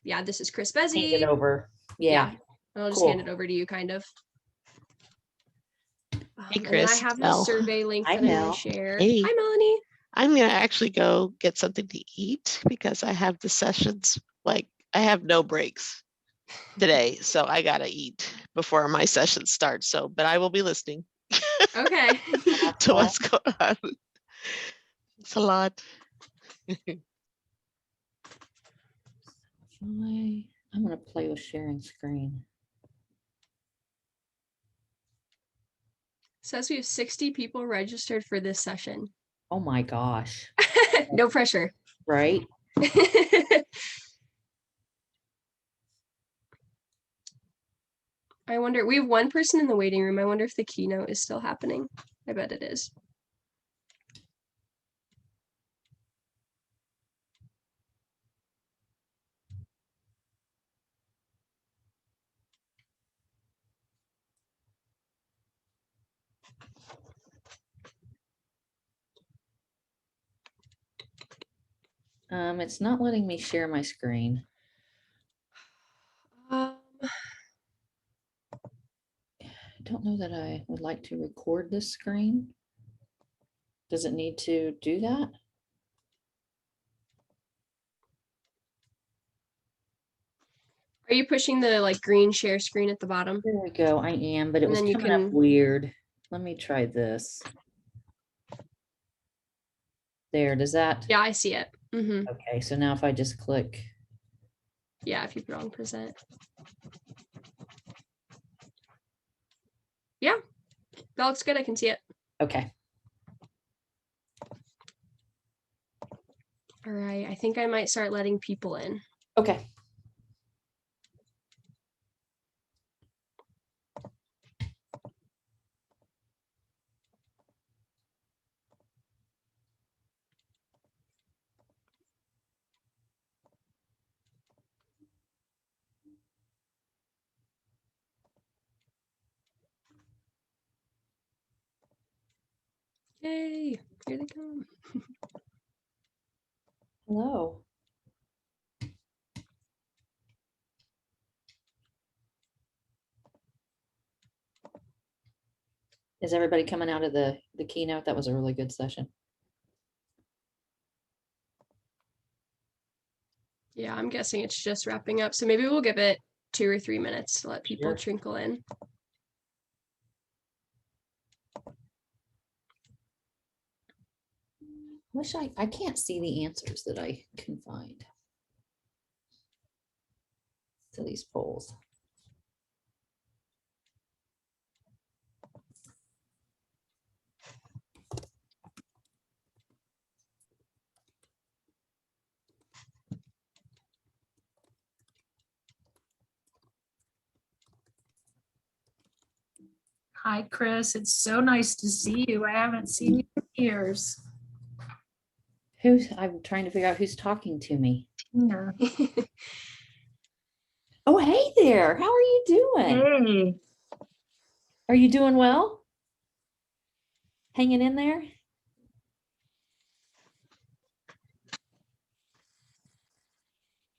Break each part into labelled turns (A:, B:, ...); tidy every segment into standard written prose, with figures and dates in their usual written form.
A: yeah, this is Chris
B: Hand
A: Bezzi.
B: it over. Yeah.
A: I'll just
B: Cool.
A: hand it over to you, kind of.
C: Hey,
A: And then
C: Chris,
A: I
C: it's
A: have the
C: Mel.
A: survey link
B: Hi,
A: that I'm going
B: Mel.
A: to share.
C: Hey.
A: Hi, Melanie.
C: I'm going to actually go get something to eat because I have the sessions, like I have no breaks today. So I got to eat before my session starts. So, but I will be listening
A: Okay.
C: to what's going on. It's a lot.
B: I'm going to play with sharing screen.
A: Says we have 60 people registered for this session.
B: Oh my gosh.
A: No pressure.
B: Right?
A: I wonder, we have one person in the waiting room. I wonder if the keynote is still happening. I bet it is.
B: It's not letting me share my screen.
A: Um,
B: I don't know that I would like to record this screen. Does it need to do that?
A: are you pushing the like green share screen at the bottom?
B: There we go. I am, but it
A: And
B: was
A: then you
B: coming up
A: can-
B: weird. Let me try this. There, does that?
A: Yeah, I see it. Mm-hmm.
B: Okay, so now if I just click.
A: Yeah, if you put on present. Yeah, that looks good. I can see it.
B: Okay.
A: All right, I think I might start letting people in.
B: Okay.
A: Yay, here they come.
B: Hello. Is everybody coming out of the keynote? That was a really good session.
A: Yeah, I'm guessing it's just wrapping up. So maybe we'll give it 2 or 3 minutes to let people
B: Sure.
A: trickle in.
B: Wish I can't see the answers that I can find to these polls.
D: Hi, Chris. It's so nice to see you. I haven't seen you in years.
B: I'm trying to figure out who's talking to me.
D: Yeah.
B: Oh, hey there. How are you doing?
D: Hey.
B: Are you doing well? Hanging in there?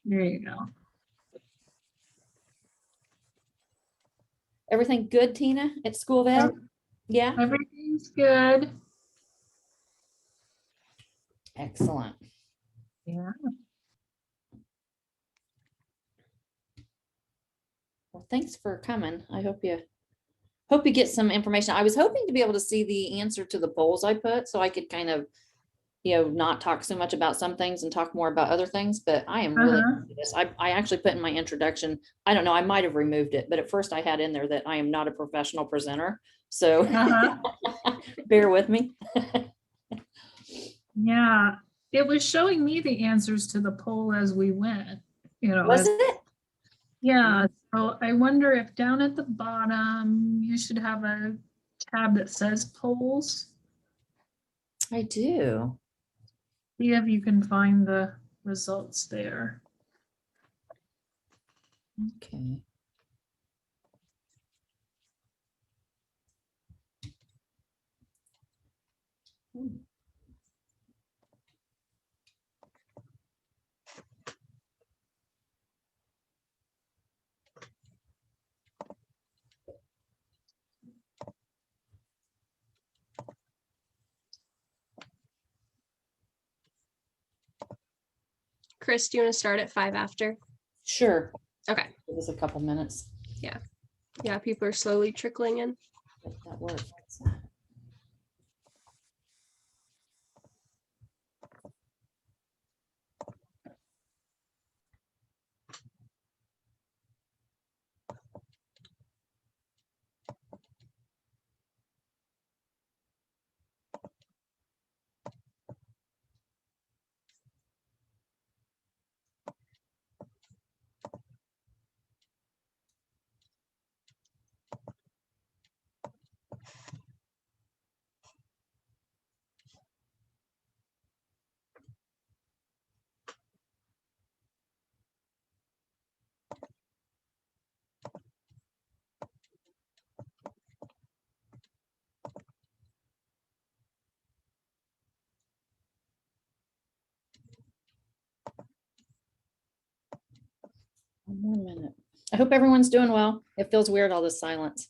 D: There you go.
B: Everything good, Tina, at Schoolville? Yeah.
D: Everything's good.
B: Excellent.
D: Yeah.
B: Well, thanks for coming. I hope you get some information. I was hoping to be able to see the answer to the polls I put so I could kind of, not talk so much about some things and talk more about other things, but I am really into this. I actually put in my introduction, I don't know, I might have removed it, but at first I had in there that I am not a professional presenter. So bear with me.
D: Yeah. It was showing me the answers to the poll as we went.
B: Was it?
D: Yeah. So I wonder if down at the bottom, you should have a tab that says polls.
B: I do.
D: See if you can find the results there.
B: Okay.
A: Chris, do you want to start at 5 after?
B: Sure.
A: Okay.
B: Give us a couple minutes.
A: Yeah, people are slowly trickling in.
B: If that works. 1 more minute. I hope everyone's doing well. It feels weird, all this silence.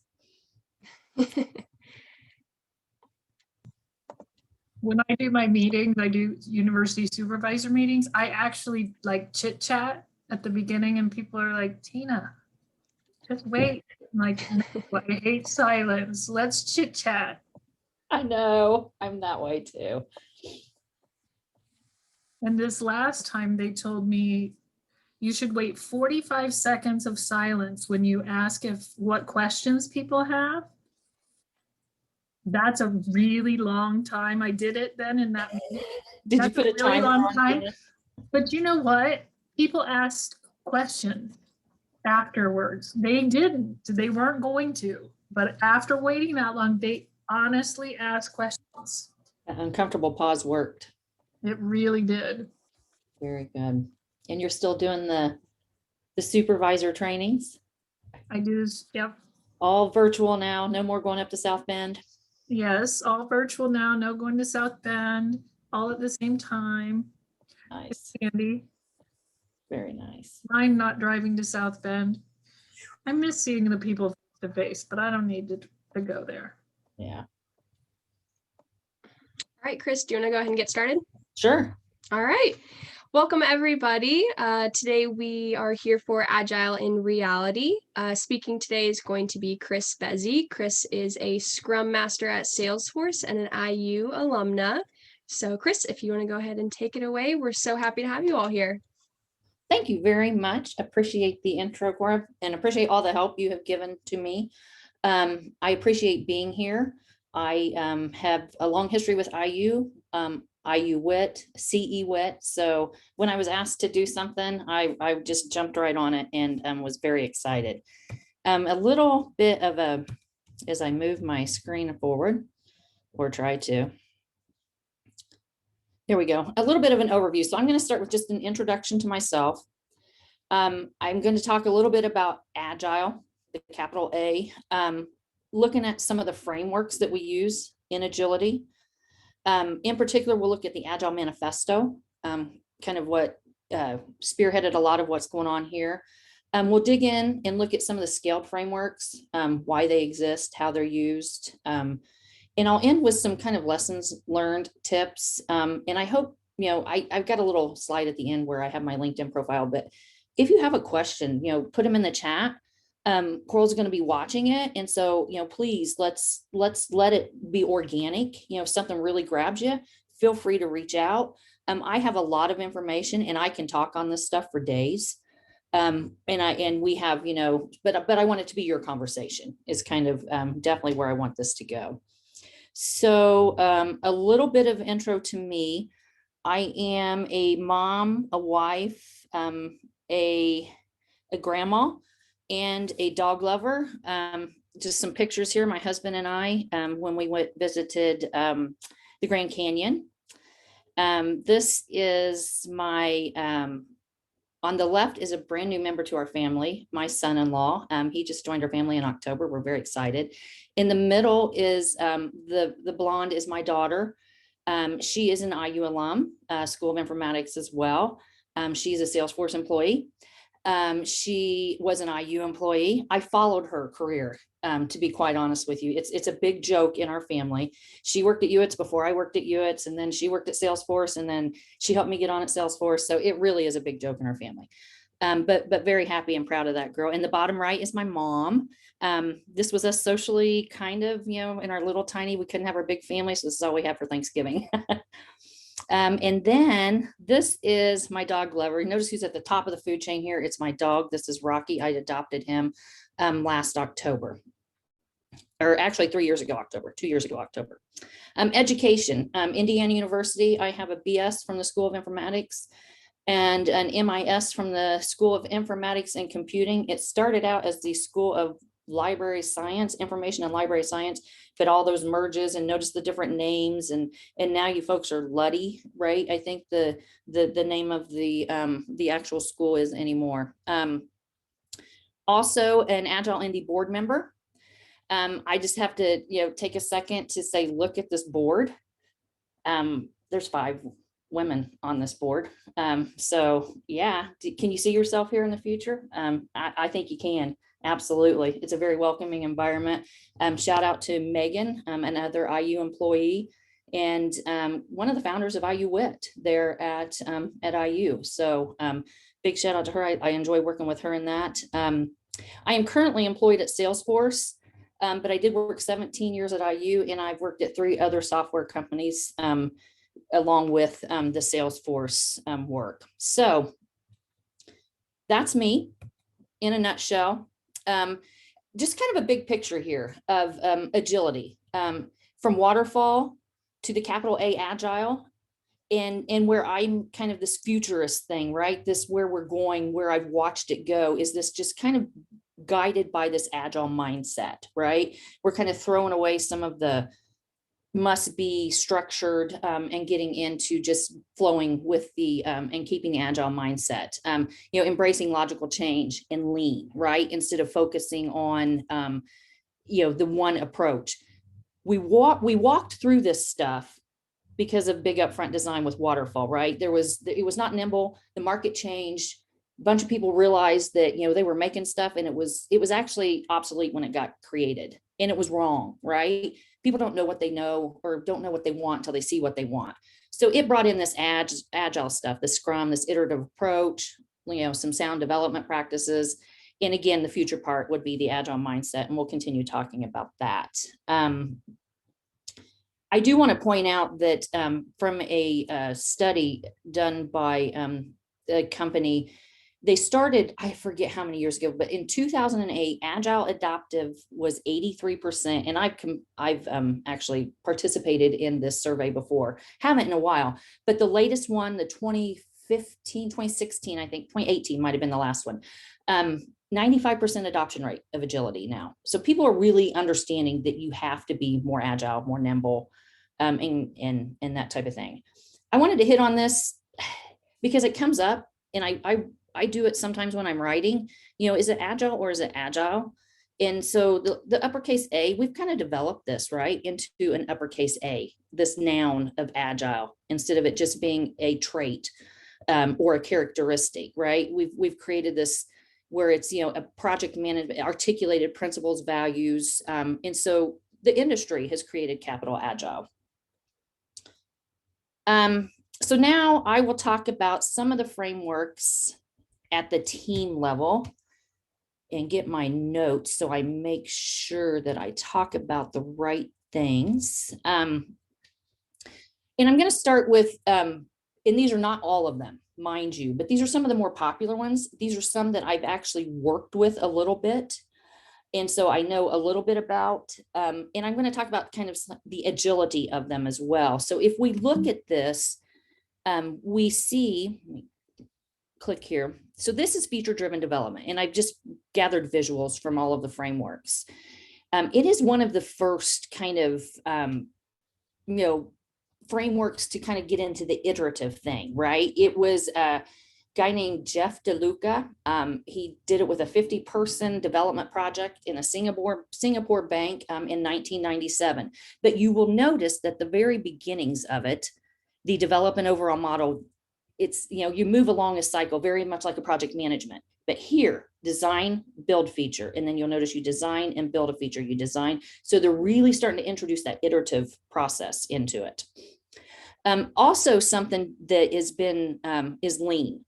D: When I do my meetings, I do university supervisor meetings. I actually like chit chat at the beginning and people are like, Tina, just wait. I'm like, no, I hate silence. Let's chit chat.
B: I know. I'm that way too.
D: And this last time they told me you should wait 45 seconds of silence when you ask if what questions people have. That's a really long time. I did it then in that meeting.
B: Did you
D: That's
B: put a
D: really
B: timer
D: long
B: on?
D: time.
B: Tina?
D: But you know what? People asked questions afterwards. They didn't. They weren't going to. But after waiting that long, they honestly asked questions.
B: That uncomfortable pause worked.
D: It really did.
B: Very good. And you're still doing the supervisor trainings?
D: I do. Yep.
B: All virtual now. No more going up to South Bend.
D: Yes. All virtual now. No going to South Bend. All at the same time.
B: Nice.
D: Andy.
B: Very nice.
D: I'm not driving to South Bend. I miss seeing the people face to face, but I don't need to go there.
B: Yeah.
A: All right, Chris, do you want to go ahead and get started?
B: Sure.
A: All right. Welcome, everybody. Today we are here for Agile in Reality. Speaking today is going to be Chris Bezzi. Chris is a Scrum Master at Salesforce and an IU alumna. So Chris, if you want to go ahead and take it away, we're so happy to have you all here.
B: Thank you very much. Appreciate the intro, Cora, and appreciate all the help you have given to me. I appreciate being here. I have a long history with IU, IU WIT, CE WIT. So when I was asked to do something, I just jumped right on it and was very excited. A little bit of as I move my screen forward, or try to. There we go. A little bit of an overview. So I'm going to start with just an introduction to myself. I'm going to talk a little bit about Agile, the capital A, looking at some of the frameworks that we use in agility. In particular, we'll look at the Agile Manifesto, kind of what spearheaded a lot of what's going on here. We'll dig in and look at some of the scaled frameworks, why they exist, how they're used. And I'll end with some kind of lessons learned tips. And I hope, I've got a little slide at the end where I have my LinkedIn profile, but if you have a question, put them in the chat. Coral's going to be watching it. And so, please let's let it be organic. If something really grabs you, feel free to reach out. I have a lot of information and I can talk on this stuff for days. And we have, but I want it to be your conversation is kind of definitely where I want this to go. So a little bit of intro to me. I am a mom, a wife, a grandma, and a dog lover. Just some pictures here, my husband and I, when we visited the Grand Canyon. This is my, on the left is a brand new member to our family, my son-in-law. He just joined our family in October. We're very excited. In the middle is the blonde is my daughter. She is an IU alum, School of Informatics as well. She's a Salesforce employee. She was an IU employee. I followed her career, to be quite honest with you. It's a big joke in our family. She worked at Ewitts before I worked at Ewitts, and then she worked at Salesforce, and then she helped me get on at Salesforce. So it really is a big joke in our family. But very happy and proud of that girl. In the bottom right is my mom. This was us socially kind of, in our little tiny, we couldn't have our big family. So this is all we have for Thanksgiving. And then this is my dog Glover. Notice who's at the top of the food chain here. It's my dog. This is Rocky. I adopted him last October, or actually 2 years ago, October. Education, Indiana University. I have a BS from the School of Informatics and an MIS from the School of Informatics and Computing. It started out as the School of Library Science, Information and Library Science, but all those merges, and notice the different names, and now you folks are Luddy, right? I think the name of the actual school is anymore. Also an Agile Indy board member. I just have to take a second to say, look at this board. There's 5 women on this board. So yeah, can you see yourself here in the future? I think you can. Absolutely. It's a very welcoming environment. Shout out to Megan, another IU employee, and one of the founders of IU Wit there at IU. So big shout out to her. I enjoy working with her in that. I am currently employed at Salesforce, but I did work 17 years at IU, and I've worked at 3 other software companies along with the Salesforce work. So that's me in a nutshell. Just kind of a big picture here of agility, from waterfall to the capital A Agile, and where I'm kind of this futurist thing, right? This where we're going, where I've watched it go, is this just kind of guided by this Agile mindset, right? We're kind of throwing away some of the must be structured and getting into just flowing with the and keeping the Agile mindset, embracing logical change and lean, right? Instead of focusing on, the one approach. We walked through this stuff because of big upfront design with waterfall, right? It was not nimble. The market changed. A bunch of people realized that, they were making stuff, and it was actually obsolete when it got created, and it was wrong, right? People don't know what they know, or don't know what they want until they see what they want. So it brought in this agile stuff, the Scrum, this iterative approach, some sound development practices. And again, the future part would be the Agile mindset, and we'll continue talking about that. I do want to point out that from a study done by a company, they started, I forget how many years ago, but in 2008, Agile adoptive was 83%. And I've actually participated in this survey before, haven't in a while, but the latest one, the 2016, I think 2018 might've been the last one. 95% adoption rate of agility now. So people are really understanding that you have to be more agile, more nimble, and that type of thing. I wanted to hit on this because it comes up, and I do it sometimes when I'm writing, is it agile or is it agile? And so the uppercase A, we've kind of developed this, right, into an uppercase A, this noun of agile, instead of it just being a trait or a characteristic, right? We've created this where it's, a project management, articulated principles, values. And so the industry has created capital Agile. So now I will talk about some of the frameworks at the team level and get my notes so I make sure that I talk about the right things. And I'm going to start with, and these are not all of them, mind you, but these are some of the more popular ones. These are some that I've actually worked with a little bit. And so I know a little bit about, and I'm going to talk about kind of the agility of them as well. So if we look at this, we see, let me click here. So this is feature-driven development, and I've just gathered visuals from all of the frameworks. It is one of the first kind of, frameworks to kind of get into the iterative thing, right? It was a guy named Jeff DeLuca. He did it with a 50-person development project in a Singapore bank in 1997. But you will notice that the very beginnings of it, the development overall model, it's, you move along a cycle very much like a project management. But here, design, build feature. And then you'll notice you design and build a feature, you design. So they're really starting to introduce that iterative process into it. Also something that has been, is lean.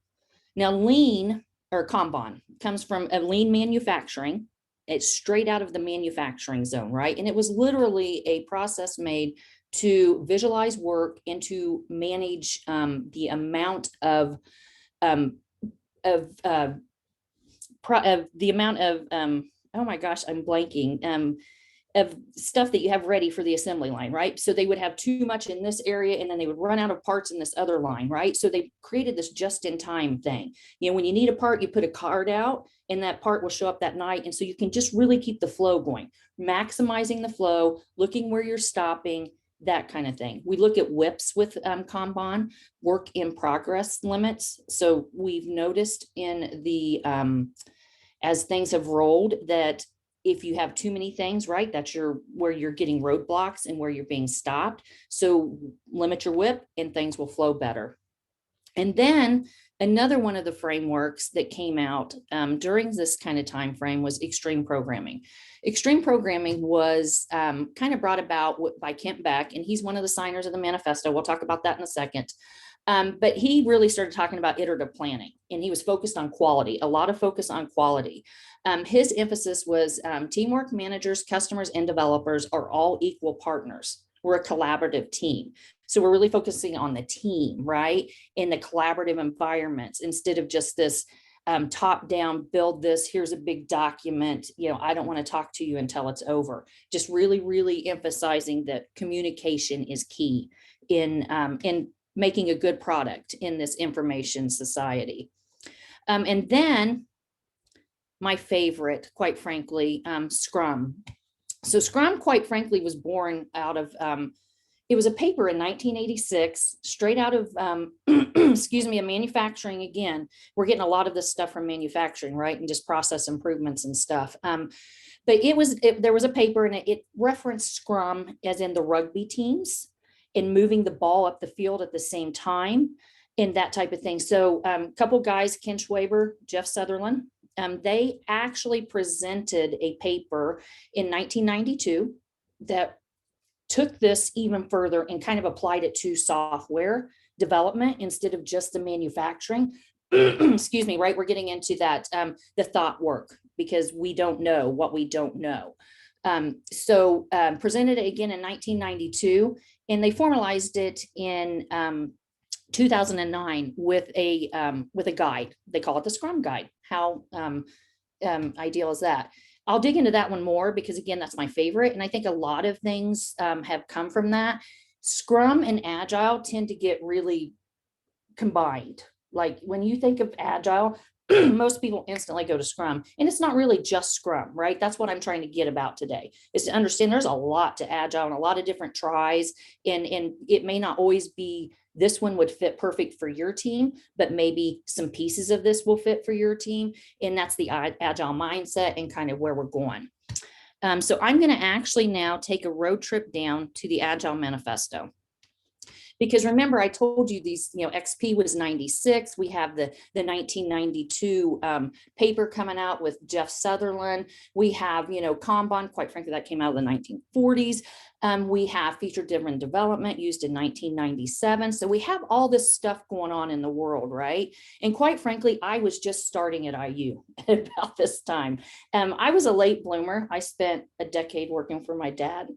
B: Now lean or Kanban comes from a lean manufacturing. It's straight out of the manufacturing zone, right? And it was literally a process made to visualize work and to manage the amount of oh my gosh, I'm blanking, of stuff that you have ready for the assembly line, right? So they would have too much in this area and then they would run out of parts in this other line, right? So they created this just-in-time thing. You know, when you need a part, you put a card out and that part will show up that night. And so you can just really keep the flow going, maximizing the flow, looking where you're stopping, that kind of thing. We look at WIPs with Kanban, work in progress limits. So we've noticed in the, as things have rolled, that if you have too many things, right, that's where you're getting roadblocks and where you're being stopped. So limit your WIP and things will flow better. And then another one of the frameworks that came out during this kind of time frame was extreme programming. Extreme programming was kind of brought about by Kent Beck, and he's one of the signers of the Manifesto. We'll talk about that in a second. But he really started talking about iterative planning, and he was focused on quality, a lot of focus on quality. His emphasis was teamwork, managers, customers, and developers are all equal partners. We're a collaborative team. So we're really focusing on the team, right? In the collaborative environments, instead of just this top down, build this, here's a big document, you know, I don't want to talk to you until it's over. Just really, really emphasizing that communication is key in making a good product in this information society. And then my favorite, quite frankly, Scrum. So Scrum, quite frankly, was born out of, it was a paper in 1986, straight out of, excuse me, a manufacturing. Again, we're getting a lot of this stuff from manufacturing, right? And just process improvements and stuff. But there was a paper and it referenced Scrum as in the rugby teams and moving the ball up the field at the same time and that type of thing. So a couple guys, Ken Schwaber, Jeff Sutherland, they actually presented a paper in 1992 that took this even further and kind of applied it to software development instead of just the manufacturing. Excuse me, right? We're getting into that, the thought work, because we don't know what we don't know. So presented it again in 1992, and they formalized it in 2009 with a guide. They call it the Scrum Guide. How ideal is that? I'll dig into that one more because, again, that's my favorite. And I think a lot of things have come from that. Scrum and Agile tend to get really combined. Like when you think of Agile, most people instantly go to Scrum, and it's not really just Scrum, right? That's what I'm trying to get about today, is to understand there's a lot to Agile and a lot of different tries, and it may not always be this one would fit perfect for your team, but maybe some pieces of this will fit for your team. And that's the Agile mindset and kind of where we're going. So I'm going to actually now take a road trip down to the Agile Manifesto. Because remember, I told you these, you know, XP was 96. We have the 1992 paper coming out with Jeff Sutherland. We have, you know, Kanban, quite frankly, that came out in the 1940s. We have feature-driven development used in 1997. So we have all this stuff going on in the world, right? And quite frankly, I was just starting at IU at about this time. I was a late bloomer. I spent a decade working for my dad,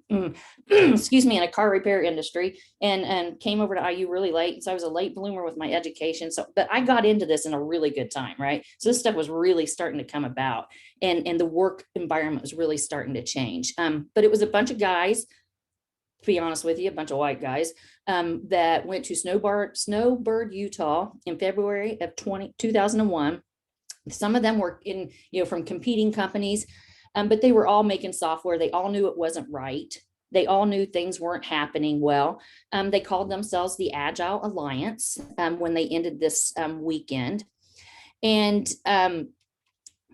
B: excuse me, in a car repair industry, and came over to IU really late. So I was a late bloomer with my education. So, but I got into this in a really good time, right? So this stuff was really starting to come about, and the work environment was really starting to change. But it was a bunch of guys, to be honest with you, a bunch of white guys that went to Snowbird, Utah in February of 2001. Some of them were in, you know, from competing companies, but they were all making software. They all knew it wasn't right. They all knew things weren't happening well. They called themselves the Agile Alliance when they ended this weekend. And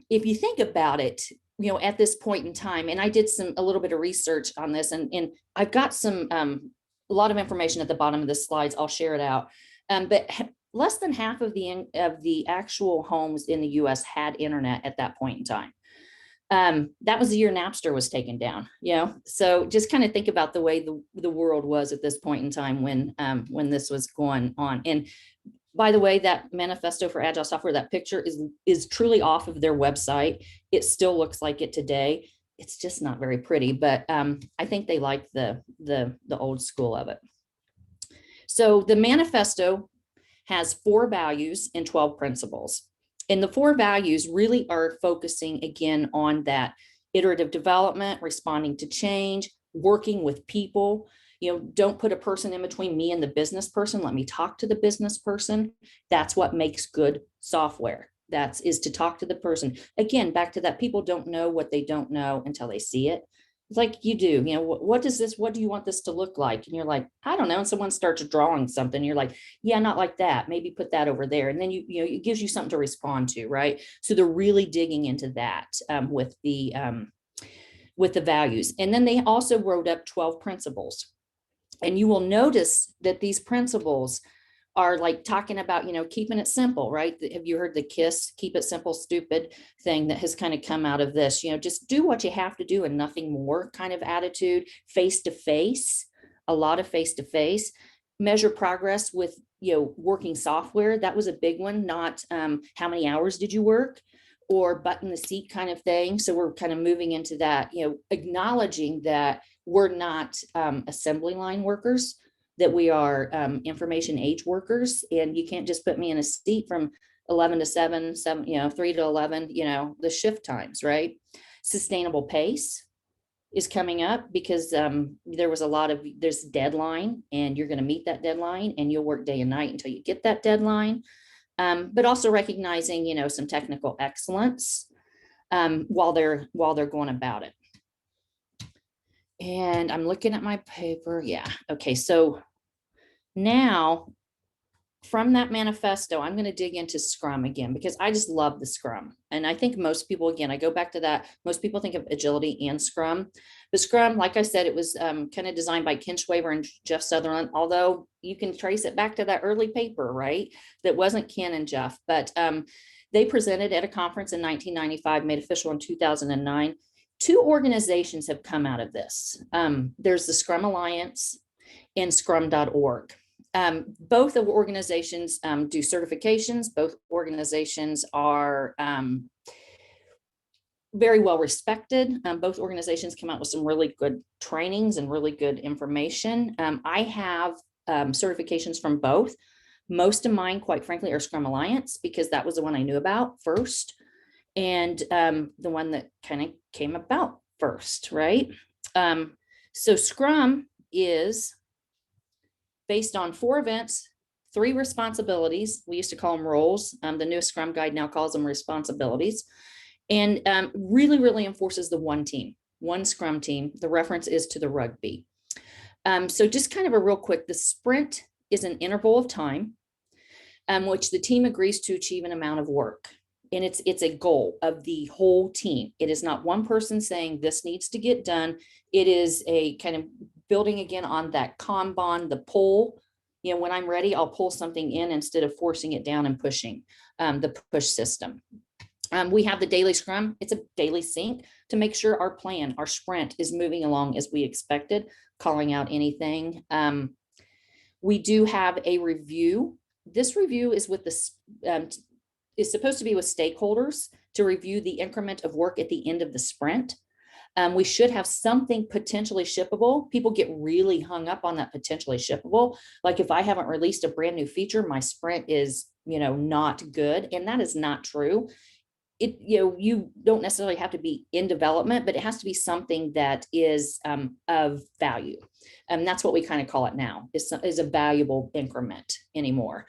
B: if you think about it, you know, at this point in time, and I did a little bit of research on this, and I've got some, a lot of information at the bottom of the slides. I'll share it out. But less than half of the actual homes in the US had internet at that point in time. That was the year Napster was taken down, so just kind of think about the way the world was at this point in time when this was going on. And by the way, that manifesto for Agile software, that picture is truly off of their website. It still looks like it today. It's just not very pretty, but I think they like the old school of it. So the manifesto has 4 values and 12 principles. And the 4 values really are focusing again on that iterative development, responding to change, working with people. Don't put a person in between me and the business person. Let me talk to the business person. That's what makes good software. Is to talk to the person. Again, back to that, people don't know what they don't know until they see it. It's like you do, what do you want this to look like? And you're like, I don't know. And someone starts drawing something. You're like, yeah, not like that. Maybe put that over there. And then it gives you something to respond to, right? So they're really digging into that with the values. And then they also wrote up 12 principles. And you will notice that these principles are like talking about, keeping it simple, right? Have you heard the KISS, keep it simple, stupid thing that has kind of come out of this? Just do what you have to do and nothing more kind of attitude, face to face, a lot of face to face, measure progress with, working software. That was a big one, not how many hours did you work or button the seat kind of thing. So we're kind of moving into that, acknowledging that we're not assembly line workers, that we are information age workers, and you can't just put me in a seat from 11 to 7, 3 to 11, the shift times, right? Sustainable pace is coming up because there's deadline, and you're going to meet that deadline, and you'll work day and night until you get that deadline. But also recognizing, some technical excellence while they're going about it. And I'm looking at my paper. Yeah. Okay. So now from that manifesto, I'm going to dig into Scrum again, because I just love the Scrum. And I think most people, again, I go back to that. Most people think of agility and Scrum. The Scrum, like I said, it was kind of designed by Ken Schwaber and Jeff Sutherland, although you can trace it back to that early paper, right? That wasn't Ken and Jeff, but they presented at a conference in 1995, made official in 2009. 2 organizations have come out of this. There's the Scrum Alliance and scrum.org. Both of organizations do certifications. Both organizations are very well respected. Both organizations come out with some really good trainings and really good information. I have certifications from both. Most of mine, quite frankly, are Scrum Alliance, because that was the one I knew about first, and the one that kind of came about first, right? So Scrum is based on 4 events, 3 responsibilities. We used to call them roles. The newest Scrum guide now calls them responsibilities, and really, really enforces the one team, one Scrum team. The reference is to the rugby. So just kind of a real quick, the sprint is an interval of time which the team agrees to achieve an amount of work. And it's a goal of the whole team. It is not one person saying this needs to get done. It is a kind of building again on that Kanban, the pull. When I'm ready, I'll pull something in instead of forcing it down and pushing the push system. We have the daily Scrum. It's a daily sync to make sure our plan, our sprint, is moving along as we expected, calling out anything. We do have a review. This review is with is supposed to be with stakeholders to review the increment of work at the end of the sprint. We should have something potentially shippable. People get really hung up on that potentially shippable. Like if I haven't released a brand new feature, my sprint is, not good. And that is not true. You don't necessarily have to be in development, but it has to be something that is of value. And that's what we kind of call it now, is a valuable increment anymore.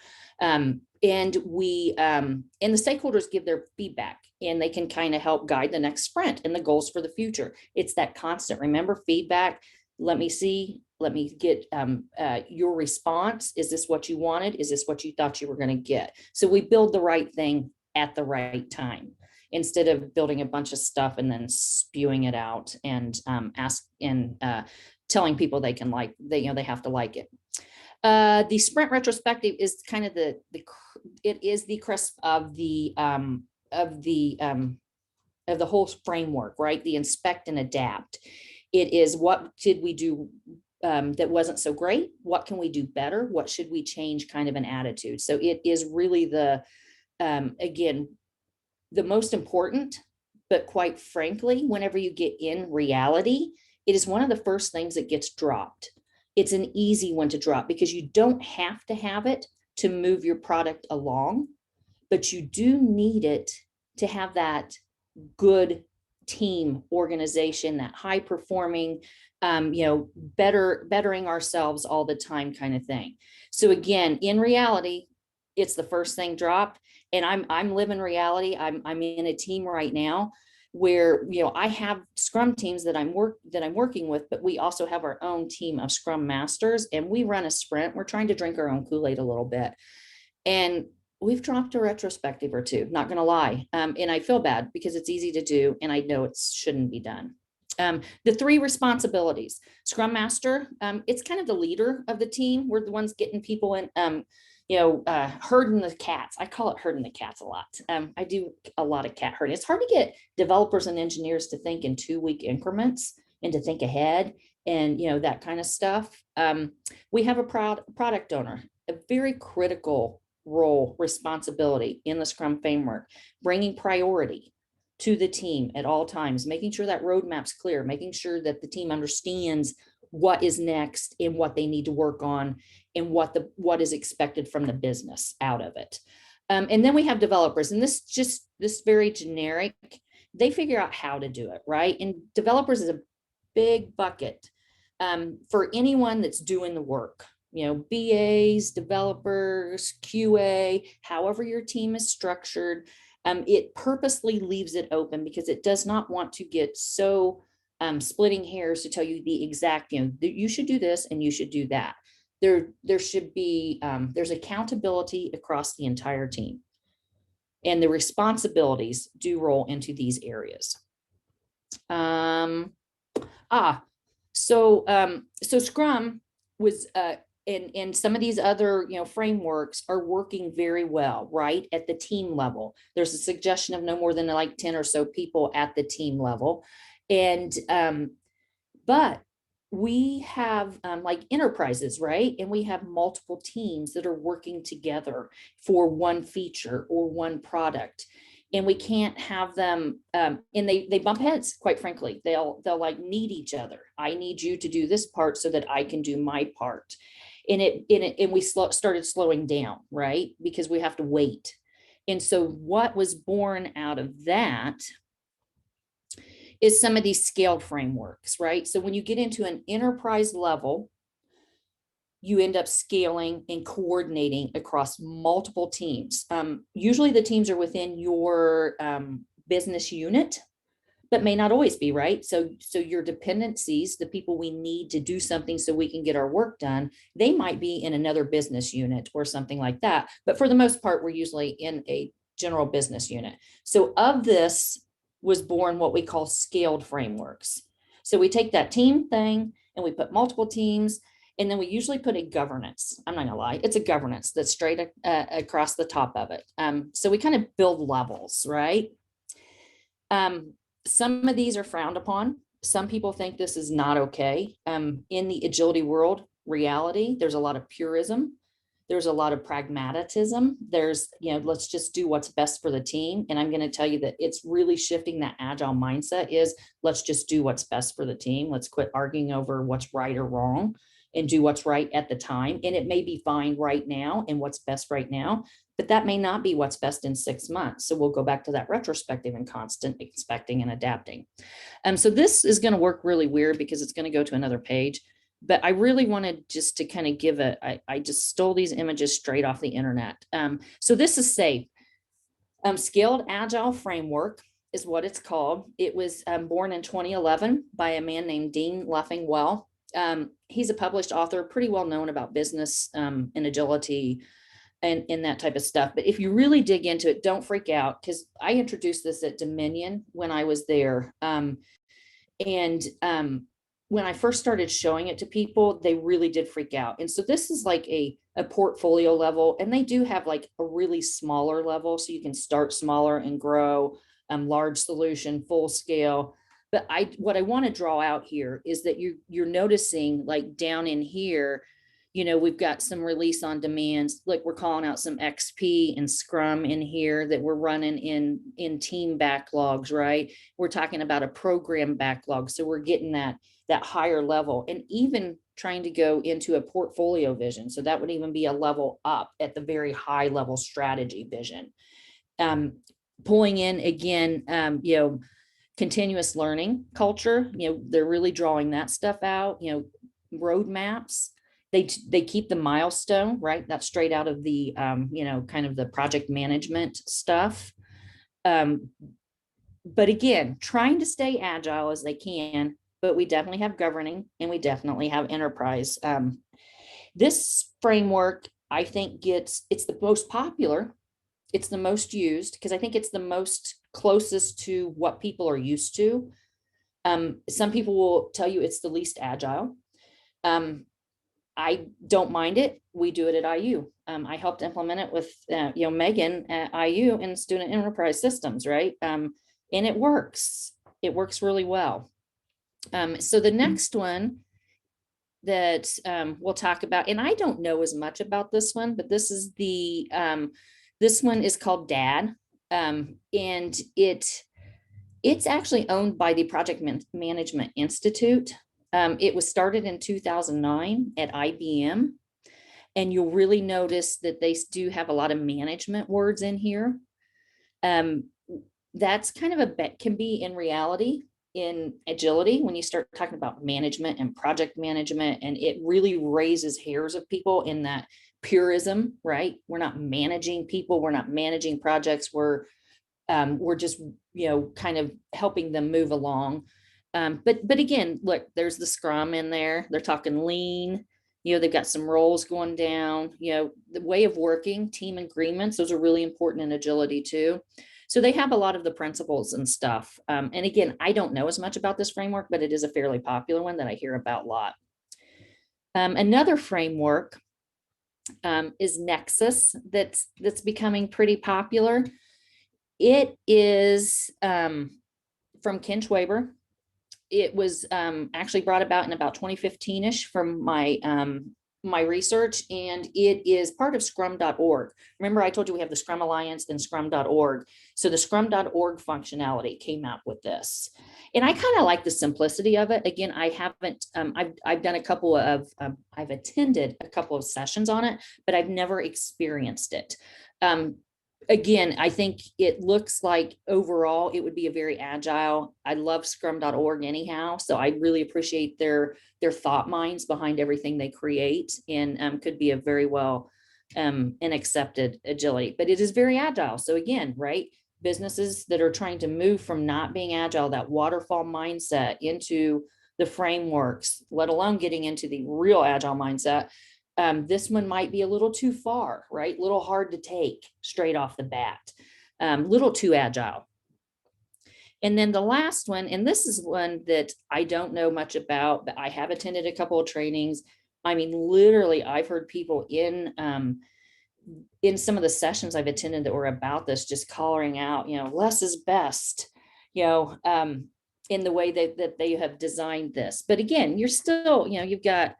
B: And we and the stakeholders give their feedback, and they can kind of help guide the next sprint and the goals for the future. It's that constant, remember, feedback. Let me see, let me get your response. Is this what you wanted? Is this what you thought you were going to get? So we build the right thing at the right time, instead of building a bunch of stuff and then spewing it out and telling people they have to like it. The sprint retrospective is kind of it is the crisp of the whole framework, right? The inspect and adapt. It is, what did we do that wasn't so great? What can we do better? What should we change, kind of an attitude. So it is really the, again, the most important, but quite frankly, whenever you get in reality, it is one of the first things that gets dropped. It's an easy one to drop because you don't have to have it to move your product along, but you do need it to have that good team organization, that high performing, bettering ourselves all the time kind of thing. So again, in reality, it's the first thing dropped. And I'm living reality. I'm in a team right now where, I have Scrum teams that I'm working with, but we also have our own team of Scrum masters, and we run a sprint. We're trying to drink our own Kool-Aid a little bit. And we've dropped a retrospective or two, not going to lie. And I feel bad because it's easy to do, and I know it shouldn't be done. The 3 responsibilities. Scrum Master, it's kind of the leader of the team. We're the ones getting people in, herding the cats. I call it herding the cats a lot. I do a lot of cat herding. It's hard to get developers and engineers to think in 2-week increments and to think ahead and, that kind of stuff. We have a product owner, a very critical role, responsibility in the Scrum framework, bringing priority to the team at all times, making sure that roadmap's clear, making sure that the team understands what is next and what they need to work on and what is expected from the business out of it. And then we have developers, and this very generic, they figure out how to do it, right? And developers is a big bucket for anyone that's doing the work. BAs, developers, QA, however your team is structured, it purposely leaves it open because it does not want to get so splitting hairs to tell you the exact, you should do this and you should do that. There should be, there's accountability across the entire team, and the responsibilities do roll into these areas. So Scrum was, and some of these other, frameworks are working very well, right? At the team level, there's a suggestion of no more than like 10 or so people at the team level. And, but we have like enterprises, right? And we have multiple teams that are working together for one feature or one product. And we can't have them, and they bump heads, quite frankly. They'll like need each other. I need you to do this part so that I can do my part. And we started slowing down, right? Because we have to wait. And so what was born out of that is some of these scaled frameworks, right? So when you get into an enterprise level, you end up scaling and coordinating across multiple teams. Usually the teams are within your business unit, but may not always be, right? So your dependencies, the people we need to do something so we can get our work done, they might be in another business unit or something like that. But for the most part, we're usually in a general business unit. So of this was born what we call scaled frameworks. So we take that team thing and we put multiple teams, and then we usually put a governance. I'm not gonna lie, it's a governance that's straight across the top of it. So we kind of build levels, right? Some of these are frowned upon. Some people think this is not okay. In the agility world, reality, there's a lot of purism. There's a lot of pragmatism. There's, let's just do what's best for the team. And I'm going to tell you that it's really shifting that agile mindset is let's just do what's best for the team. Let's quit arguing over what's right or wrong and do what's right at the time. And it may be fine right now and what's best right now, but that may not be what's best in 6 months. So we'll go back to that retrospective and constant expecting and adapting. So this is going to work really weird because it's going to go to another page. But I really wanted just to kind of give I just stole these images straight off the internet. So this is SAFE. Scaled Agile Framework is what it's called. It was born in 2011 by a man named Dean Leffingwell. He's a published author, pretty well known about business and agility and that type of stuff. But if you really dig into it, don't freak out, because I introduced this at Dominion when I was there. when I first started showing it to people, they really did freak out. And so this is like a portfolio level, and they do have like a really smaller level. So you can start smaller and grow, large solution, full scale. But what I want to draw out here is that you're noticing like down in here, we've got some release on demands. Like we're calling out some XP and Scrum in here that we're running in team backlogs, right? We're talking about a program backlog. So we're getting that higher level, and even trying to go into a portfolio vision. So that would even be a level up at the very high level strategy vision. Pulling in again, continuous learning culture, they're really drawing that stuff out, roadmaps. They keep the milestone, right? That's straight out of the, kind of the project management stuff. But again, trying to stay agile as they can, but we definitely have governing and we definitely have enterprise. This framework, I think it's the most popular. It's the most used because I think it's the most closest to what people are used to. Some people will tell you it's the least agile. I don't mind it. We do it at IU. I helped implement it with Megan at IU in student enterprise systems, right? And it works. It works really well. So the next one that we'll talk about, and I don't know as much about this one, but this is this one is called DAD, and it's actually owned by the Project Management Institute. It was started in 2009 at IBM, and you'll really notice that they do have a lot of management words in here. That's kind of can be in reality in agility when you start talking about management and project management, and it really raises hairs of people in that purism, right? We're not managing people, we're not managing projects, we're just kind of helping them move along. But again, look, there's the Scrum in there. They're talking lean. They've got some roles going down. The way of working, team agreements, those are really important in agility too. So they have a lot of the principles and stuff. And again, I don't know as much about this framework, but it is a fairly popular one that I hear about a lot. Another framework is Nexus that's becoming pretty popular. It is from Ken Schwaber. It was actually brought about in about 2015-ish from my research, and it is part of scrum.org. Remember, I told you we have the Scrum Alliance and scrum.org. So the scrum.org functionality came out with this. And I kind of like the simplicity of it. Again, I haven't, I've done a couple of, I've attended a couple of sessions on it, but I've never experienced it. Again, I think it looks like overall it would be a very agile. I love scrum.org anyhow, so I really appreciate their thought minds behind everything they create, and could be a very well and accepted agility. But it is very agile. So again, right, businesses that are trying to move from not being agile, that waterfall mindset, into the frameworks, let alone getting into the real agile mindset. This one might be a little too far, right? A little hard to take straight off the bat, little too agile. And then the last one, and this is one that I don't know much about, but I have attended a couple of trainings. I mean, literally, I've heard people in some of the sessions I've attended that were about this, just calling out, less is best, in the way that they have designed this. But again, you're still, you got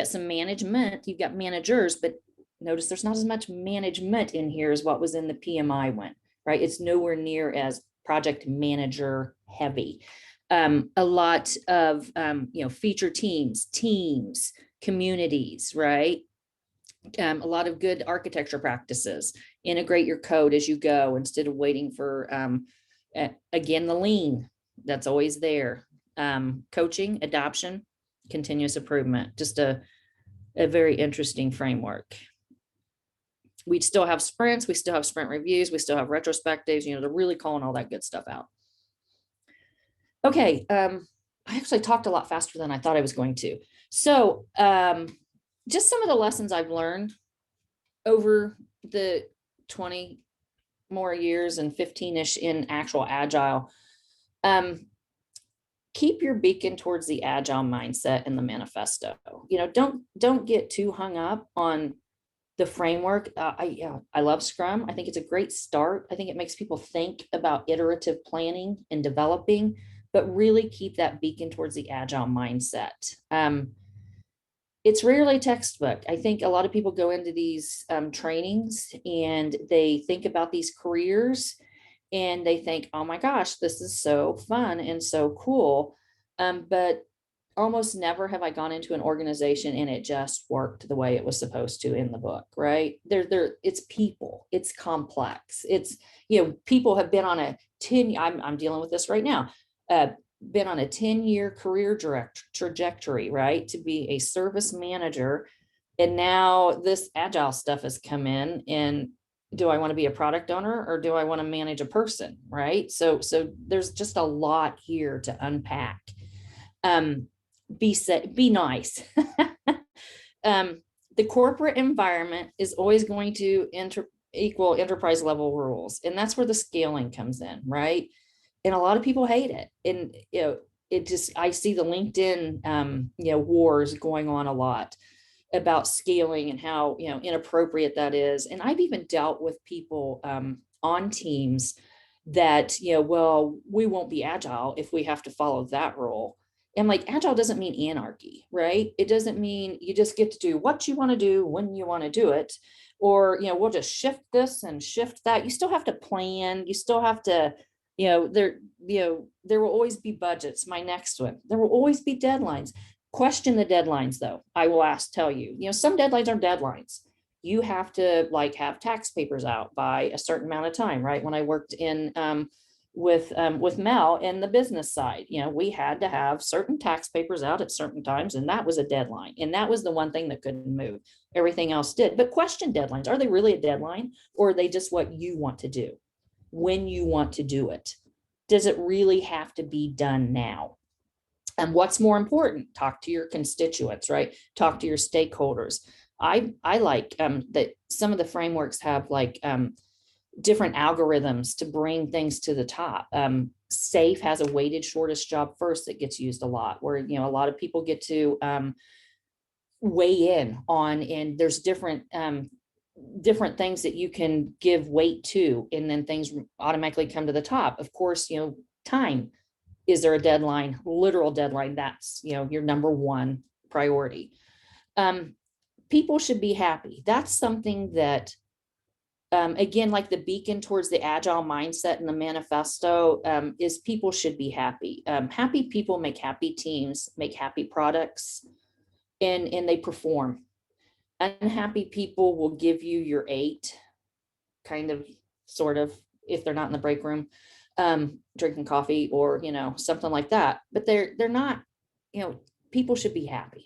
B: some management, you've got managers, but notice there's not as much management in here as what was in the PMI one, right? It's nowhere near as project manager heavy. A lot of, feature teams, communities, right? A lot of good architecture practices. Integrate your code as you go instead of waiting for, again, the lean, that's always there. Coaching, adoption, continuous improvement, just a very interesting framework. We still have sprints, we still have sprint reviews, we still have retrospectives, they're really calling all that good stuff out. Okay, I actually talked a lot faster than I thought I was going to. So just some of the lessons I've learned over the 20 more years and 15-ish in actual agile. keep your beacon towards the agile mindset in the manifesto. Don't get too hung up on the framework. I love Scrum. I think it's a great start. I think it makes people think about iterative planning and developing, but really keep that beacon towards the agile mindset. It's rarely textbook. I think a lot of people go into these trainings and they think about these careers and they think, oh my gosh, this is so fun and so cool. But almost never have I gone into an organization and it just worked the way it was supposed to in the book, right? It's people, it's complex. It's, people have been on a 10, I'm dealing with this right now, been on a 10-year career trajectory, right? To be a service manager. And now this agile stuff has come in, and do I want to be a product owner or do I want to manage a person? Right. So there's just a lot here to unpack. Be nice. The corporate environment is always going to equal enterprise level rules. And that's where the scaling comes in, right? And a lot of people hate it. And, I see the LinkedIn, wars going on a lot about scaling and how, inappropriate that is. And I've even dealt with people on teams that, well, we won't be agile if we have to follow that rule. And like, agile doesn't mean anarchy, right? It doesn't mean you just get to do what you want to do when you want to do it, or, we'll just shift this and shift that. You still have to plan. You still have to, there will always be budgets. My next one, there will always be deadlines. Question the deadlines though. I will tell you, some deadlines are deadlines. You have to have tax papers out by a certain amount of time, right? When I worked in, with Mel in the business side, we had to have certain tax papers out at certain times, and that was a deadline. And that was the one thing that couldn't move. Everything else did. But question deadlines. Are they really a deadline, or are they just what you want to do when you want to do it? Does it really have to be done now? And what's more important? Talk to your constituents, right? Talk to your stakeholders. I like that some of the frameworks have different algorithms to bring things to the top. SAFe has a weighted shortest job first that gets used a lot, where a lot of people get to weigh in on, and there's different things that you can give weight to, and then things automatically come to the top. Of course, time. Is there a deadline? Literal deadline? That's your number one priority. People should be happy. That's something that, again, like the beacon towards the agile mindset in the manifesto, is people should be happy. Happy people make happy teams, make happy products, and they perform. Unhappy people will give you your 8, kind of, sort of, if they're not in the break room, drinking coffee or, something like that. But they're not, people should be happy.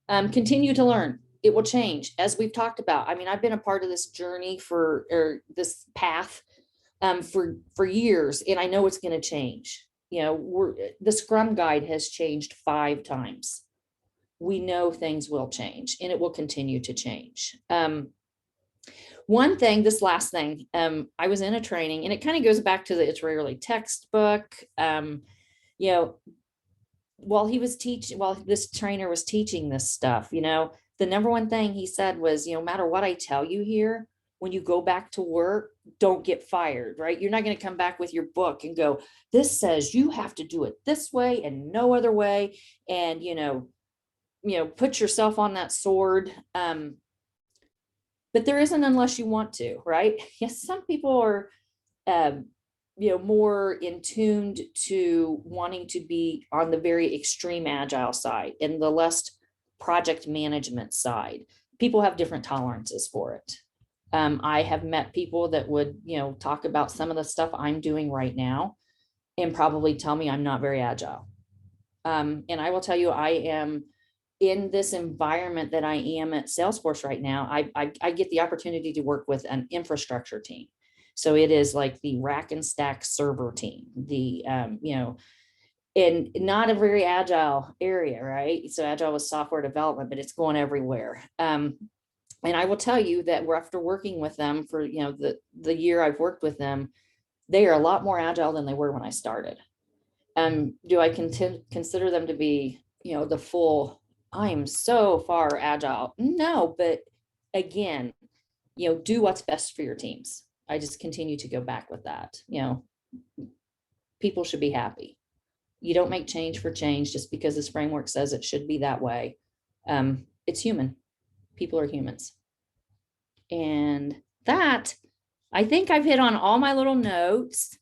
B: Continue to learn. It will change, as we've talked about. I mean, I've been a part of this journey or this path for years, and I know it's going to change. The Scrum guide has changed 5 times. We know things will change, and it will continue to change. One thing, this last thing, I was in a training, and it kind of goes back to it's rarely textbook. While this trainer was teaching this stuff, the number one thing he said was, no matter what I tell you here, when you go back to work, don't get fired, right? You're not going to come back with your book and go, this says you have to do it this way and no other way. And, put yourself on that sword. But there isn't, unless you want to, right? Yes, some people are, more in tuned to wanting to be on the very extreme agile side and the less project management side. People have different tolerances for it. I have met people that would, talk about some of the stuff I'm doing right now and probably tell me I'm not very agile. And I will tell you, I am in this environment that I am at Salesforce right now. I get the opportunity to work with an infrastructure team. So it is like the rack and stack server team, and not a very agile area, right? So agile was software development, but it's going everywhere. And I will tell you that after working with them for, the year I've worked with them, they are a lot more agile than they were when I started. Do I consider them to be, the full, I am so far agile? No, but again, do what's best for your teams. I just continue to go back with that. People should be happy. You don't make change for change just because this framework says it should be that way. It's human. People are humans. And that, I think I've hit on all my little notes.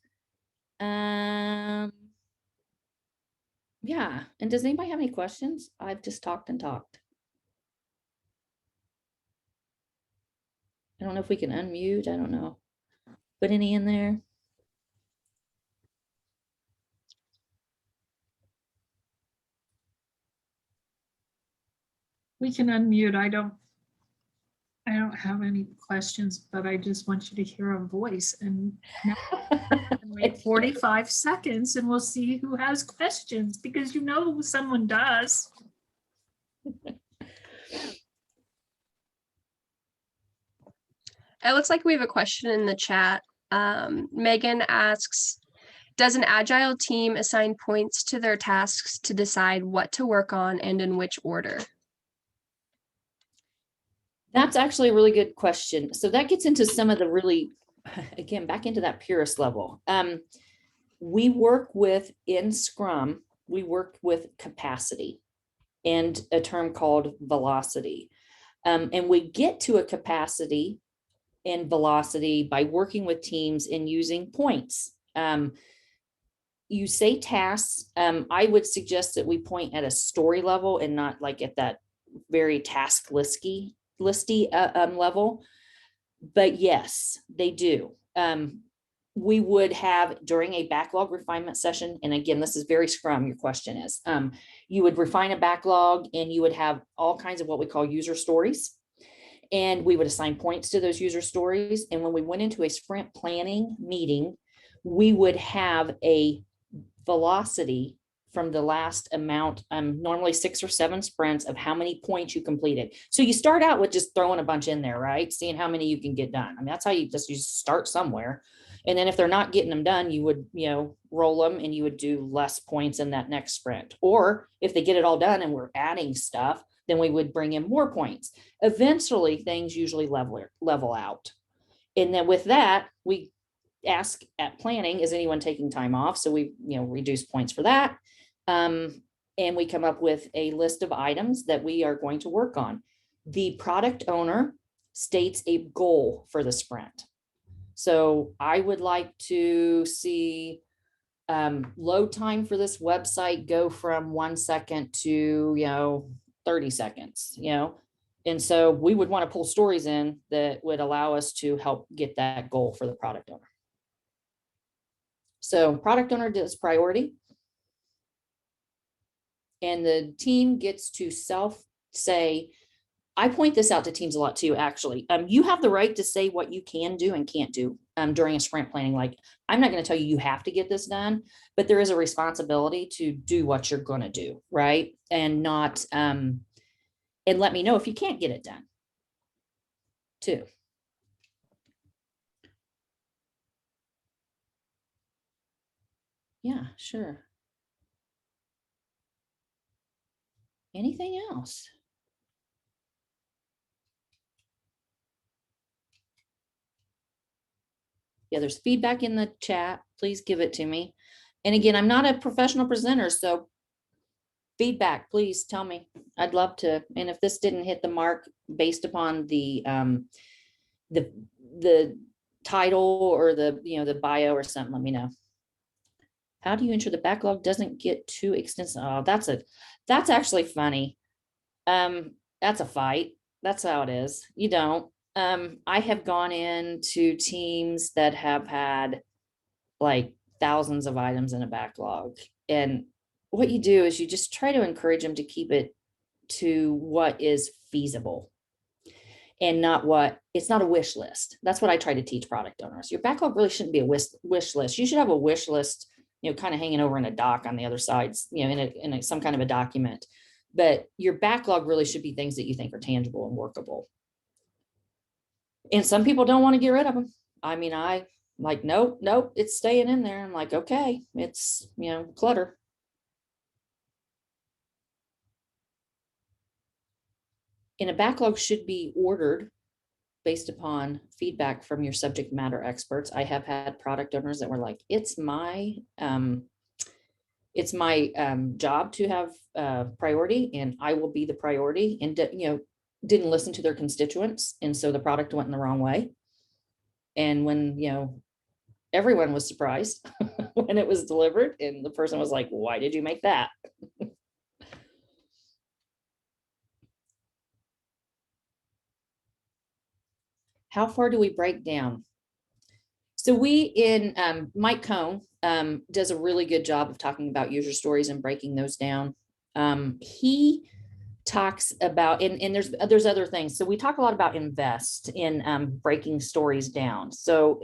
B: Yeah. And does anybody have any questions? I've just talked and talked. I don't know if we can unmute. I don't know. Put any in there?
D: We can unmute. I don't have any questions, but I just want you to hear a voice, and now wait 45 seconds and we'll see who has questions, because someone does.
A: It looks like we have a question in the chat. Megan asks, does an agile team assign points to their tasks to decide what to work on and in which order?
B: That's actually a really good question. So that gets into some of the really, again, back into that purist level. We work with, in Scrum, we work with capacity and a term called velocity. And we get to a capacity and velocity by working with teams and using points. You say tasks. I would suggest that we point at a story level and not like at that very task listy level. But yes, they do. We would have during a backlog refinement session, and again, this is very Scrum, your question is, you would refine a backlog and you would have all kinds of what we call user stories. And we would assign points to those user stories. And when we went into a sprint planning meeting, we would have a velocity from the last amount, normally 6 or 7 sprints, of how many points you completed. So you start out with just throwing a bunch in there, right? Seeing how many you can get done. I mean, that's how you start somewhere. And then if they're not getting them done, you would, roll them and you would do less points in that next sprint. Or if they get it all done and we're adding stuff, then we would bring in more points. Eventually, things usually level out. And then with that, we ask at planning, is anyone taking time off? So we, reduce points for that. And we come up with a list of items that we are going to work on. The product owner states a goal for the sprint. So I would like to see load time for this website go from 1 second to, 30 seconds, and so we would want to pull stories in that would allow us to help get that goal for the product owner. So product owner does priority. And the team gets to say, I point this out to teams a lot too, actually. You have the right to say what you can do and can't do during a sprint planning. Like, I'm not going to tell you have to get this done, but there is a responsibility to do what you're going to do, right? And not, and let me know if you can't get it done too. Yeah, sure. Anything else? Yeah, there's feedback in the chat. Please give it to me. And again, I'm not a professional presenter, so feedback, please tell me. I'd love to. And if this didn't hit the mark based upon the title or the bio or something, let me know. How do you ensure the backlog doesn't get too extensive? Oh, that's actually funny. That's a fight. That's how it is. You don't. I have gone into teams that have had like thousands of items in a backlog. And what you do is you just try to encourage them to keep it to what is feasible and it's not a wish list. That's what I try to teach product owners. Your backlog really shouldn't be a wish list. You should have a wish list, kind of hanging over in a doc on the other sides, in some kind of a document. But your backlog really should be things that you think are tangible and workable. And some people don't want to get rid of them. I mean, I Like, nope, it's staying in there. I'm like, okay, it's, clutter. And a backlog should be ordered based upon feedback from your subject matter experts. I have had product owners that were like, it's my job to have priority, and I will be the priority, and didn't listen to their constituents, and so the product went in the wrong way. And when everyone was surprised when it was delivered, and the person was like, why did you make that? How far do we break down? So Mike Cohn does a really good job of talking about user stories and breaking those down. He talks about, and there's other things. So we talk a lot about invest in breaking stories down. So